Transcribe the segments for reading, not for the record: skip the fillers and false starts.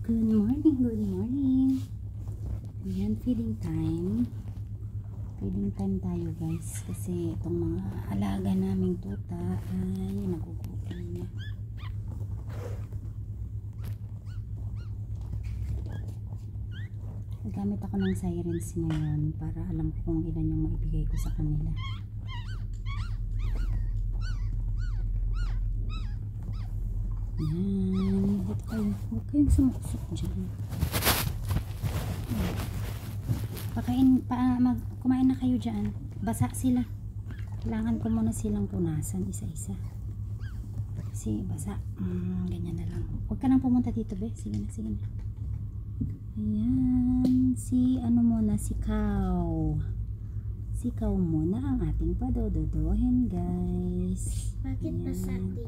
Good morning, good morning. Ayan, feeding time. Feeding time tayo guys. Kasi itong mga alaga naming tuta ay nagugutom na. Gamit ako ng sirens ngayon para alam ko kung ilan yung maibigay ko sa kanila. Ayan, dito kayo. Huwag kayong sumaksok dyan. Kumain na kayo dyan. Basa sila. Kailangan ko muna silang punasan isa-isa. Kasi basa. Ganyan na lang. Huwag ka nang pumunta dito, be. Sige na, sige na. Ayan. Si Cow. Si Cow muna ang ating padododohin, guys. Bakit basa dito?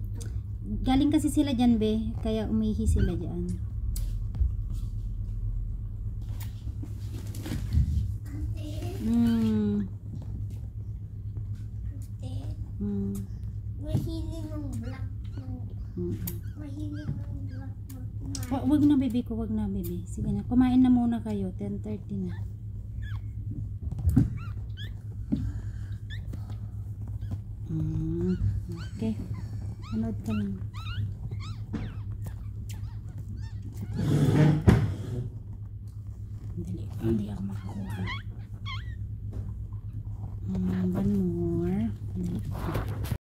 Galing kasi sila dyan, be. Kaya umihi sila dyan. Mahilig ng black. Mahilig ng black. Wag na, baby ko. Wag na, baby. Sige na. Kumain na muna kayo. 10:30 na. Okay. Manood ka lang. Hindi ako makakuha. Ban mo.